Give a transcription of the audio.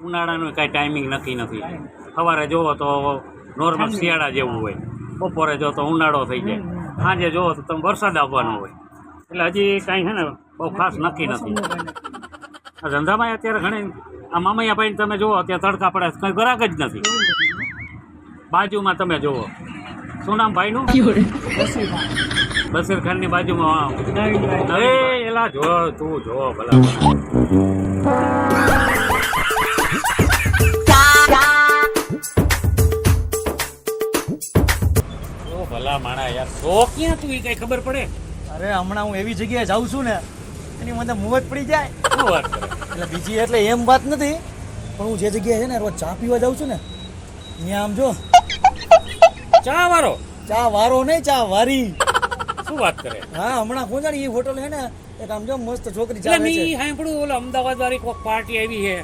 ઉનાળાનું કાંઈ ટાઈમિંગ નક્કી નથી. સવારે જોવો તો નોર્મલ શિયાળા જેવું હોય, બપોરે જો તો ઉનાળો થઈ જાય, સાંજે જોવો તો તમે વરસાદ આવવાનો હોય. એટલે હજી કાંઈ છે ને બહુ ખાસ નક્કી નથી. આ ધંધામાં અત્યારે ઘણી આ મામૈયાભાઈને તમે જુઓ અત્યારે તડકા પડે કંઈ ગ્રાહક જ નથી. બાજુમાં તમે જુઓ શું નામ ભાઈનું? બશીર ખાનની બાજુમાં એલા જો તું જો ભલા ભલા માણા યાર. તો ક્યાં તું એ કઈ ખબર પડે? અરે હમણાં હું એવી જગ્યાએ જાઉં છું ને એની મને મુવત પડી જાય. શું વાત કરે? એટલે બીજી એટલે એમ વાત નથી, પણ હું જે જગ્યાએ છે ને રોજ ચા પીવા જાઉં છું ને ત્યાં આમ જો ચા વાળો? ચા વારો નહીં, ચા વારી. શું વાત કરે? હા હમણાં કોણ એ હોટલ છે ને એક આમ જો મસ્ત છોકરી ચા એટલે વેચે. મેં સાંભળ્યું ઓલો અમદાવાદ વાળી કોઈક પાર્ટી આવી છે.